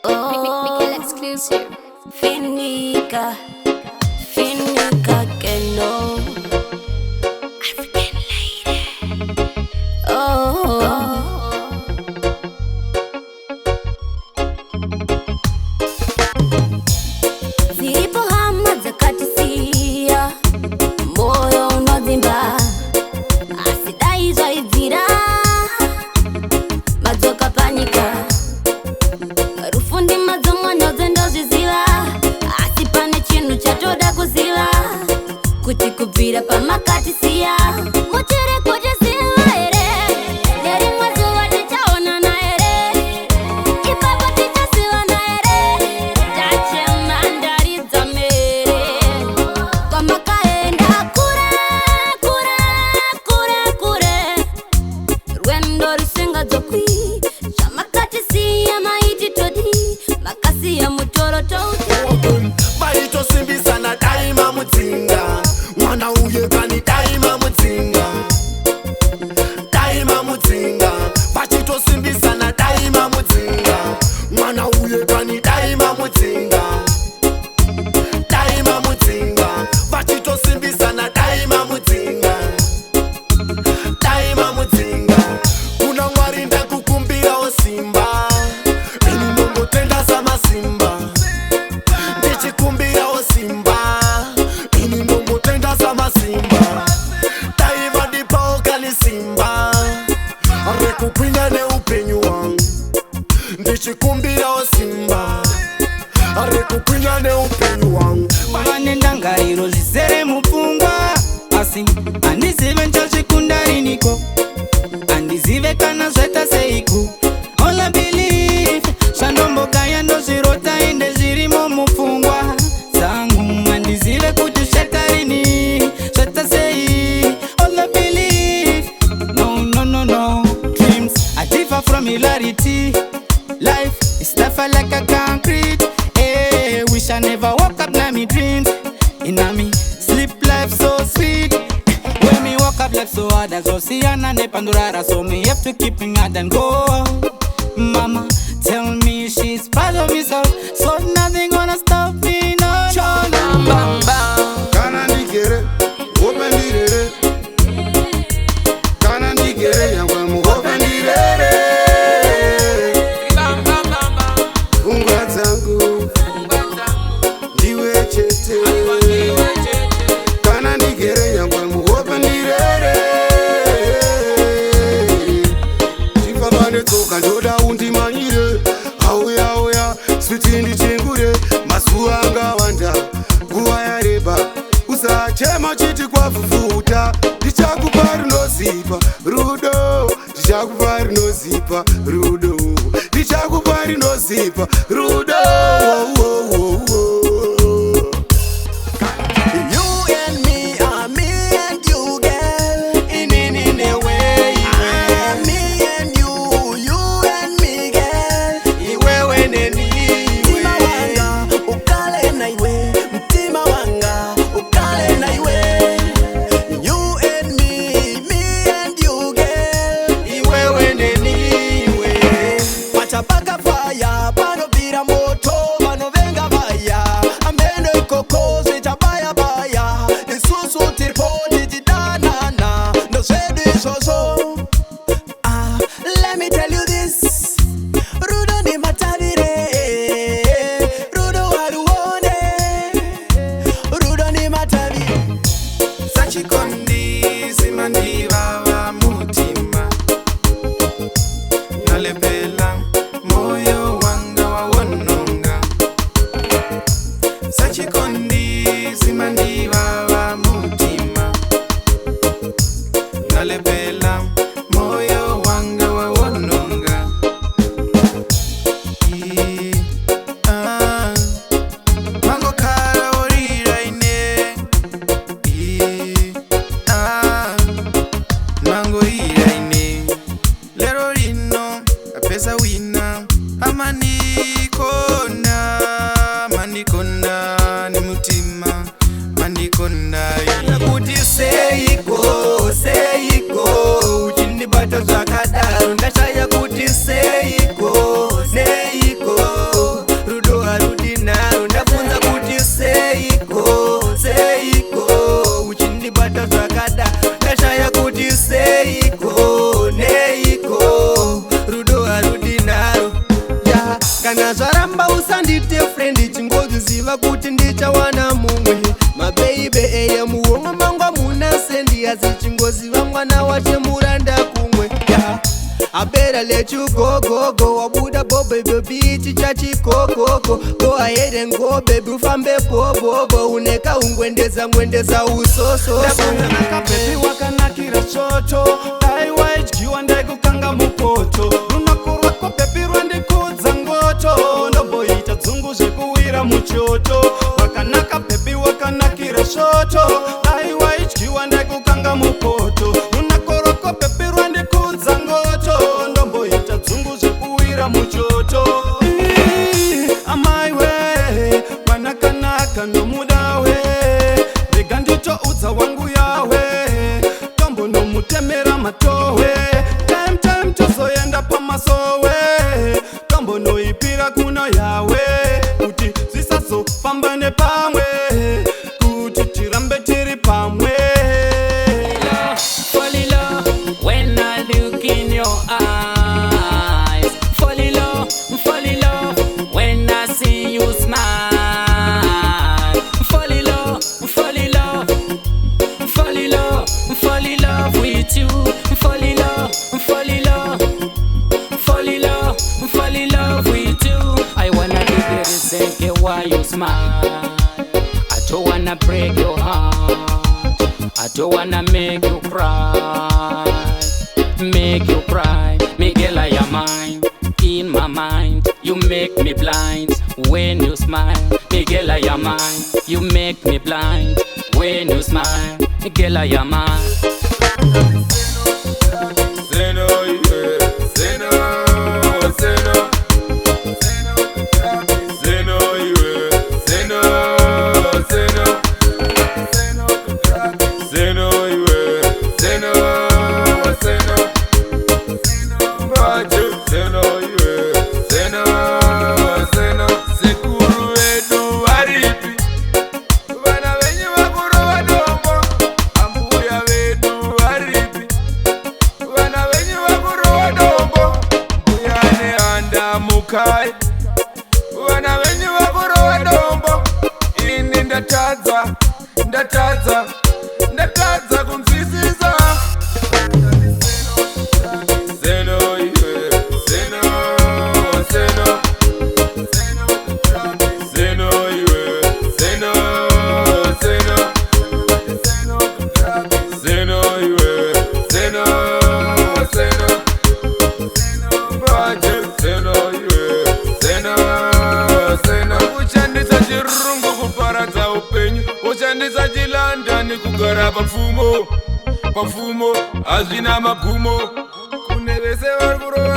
Oh, exclusive. Finica que no. African lady. Oh. Zilipohama zakatisia, moyo unazimba, asidai zaidira, mazoka panika, rufundi mazongo nyozendo zizila, asipane chinu chatoda kuzila, kuti kubvira pamakatisia, muchere koje zila ere, neri mwazuwa tichaona na ere, ipapa tichasiwa na ere, tache mandari zamere, kwa makaenda kure, kure, kure, kure, rwendo rusenga zokwi, chamakatisia maiti todi, makasi ya mutoro tauti. Marito simbisa na daima mutsinga, mwana uye kani daima mutsinga, daima mutsinga. Pachito simbisa na daima mutsinga, mwana uye kani daima mutsinga, daima mutsinga. Pachito simbisa na daima mutsinga, daima mutsinga. Kuna mwari ndakukumbira osimba, ini ndongotenda sama simba. Ndichikumbira osimba, ini ndongotenda sama simba. Daima ndipoka ni simba, rekupwinya ne upenyu wangu. Ndichikumbira osimba, rekupwinya ne upenyu wangu. Vanenda ngariro zizere mupfungwa, asi andizive nchochikundari niko, andizive kana zvaita seiko. All I believe, zvandombogaya ndozvirota ende zvirimo mupfungwa dzangu, andizive kuti zvatarini zvaita sei. All I believe, no, dreams are differ from reality. Life is tougher like a concrete. Hey, wish I never woke up like me dreams. In me sleep life so sweet. When me woke up life so hard as Oceana ne Pandora, so me have to keep me hard and go. Mama tell me she's proud of me, so nothing gonna stop me. No. Bam bam. Kana ndigere, open direre. Kana ndigere, yangwa mu open direre. Fungwa zangu, ndiwe chete. Kana ndigere, yangwa mu open direre. Chifamane toka ndoda undimanyire. Auya, switi ndichengure. Masuwa angawanda, nguva yareba. Usachema chiti kwafufuta. Ndichakupa rinozipa rudo, ndichakupa rinozipa rudo, ndichakupa rinozipa rudo. You and me are me and you, girl. In a way, me and you and me, girl. Iwewe neni, mtima wanga ukale na iwe, mtima wanga ukale na iwe. You and you, girl. Iwewe neni iwe. Pachapaka fire, pano vira moto, pano venga vaya. Ambendo ikoko zitabaya baya, isusu tiripoti jidanana, no sedi soso. Let me tell you this, rudo ni matavire, rudo waruone, rudo ni matavire. Sachikondi simandiva wa mutima, nalepela moyo wanga wa wononga. Sachikondi simandiva wa mutima, nalepela moyo wanga wa wononga. Mango kara orira ine. Mango ira ine. Lero rino apesa wina. Manikonda ni mutima. Manikonda. Would you say it go? asichingoziva mwana wache muranda kumwe I better let you go, go, go. Wabuda bo baby chichachi koko. Go ahead and go baby ufambe bo bo bo. Uneka ungwendeza usoso. Ndakanaka baby wakanakira chocho. Daiwa HQ ndai kukanga mupoto. Runakurwa kwa baby rwandi kudza ngoto. Ndobo ita dzungu zvekuwira muchoto. Wakanaka baby wakanakira chocho. Daiwa HQ ndai kukanga mupoto. Runakurwa kwa baby rwandi kudza ngoto. Ndombo ita dzungu zvekuwira muchoto. Amai we wanakanaka nomudawe. Rega nditoudza wangu yawe. Tombo nomutemera matowe. Time tozoenda pamasowe. Tombo noipira kuno yawe. Kuti zisazofamba nepamwe. Kuti tirambe tiri pamwe. Fall in love when I look in your eyes. Fall in love when I see you smile. Fall in love, fall in love, fall in love, fall in love with you. Fall in love, fall in love, fall in love, fall in love with you. I wanna be the reason why you smile. I don't wanna break your heart. I don't wanna make you cry, make you cry. Miguel, I am mine, in my mind. You make me blind when you smile. Miguel, I am mine. You make me blind when you smile. Miguel, I am mine. Zeno, yeah, Zeno, Zeno, Zeno, yeah, Zeno, Zeno, Zeno, yeah, Zeno, Zeno, Bajo, Zeno, yeah, Zeno, Zeno, Sekuru edu waripi, vana venye vakuru vadombo, ambuya vedu waripi, vana venye vakuru vadombo, mbuyane anda mukai, vana venye vakuru vadombo, ini ndatadza kunzwisisa. Zeno, yeah, Zeno, Zeno, Zeno, yeah, Zeno, Zeno, Zeno, yeah, Zeno, Zeno, Baje, Zeno, yeah, Zeno, Zeno. Uchandisa chirungu kuparadza upenyu, uchandisa chilandani kugara pamfumo hazvina magumo kune vese vari kurova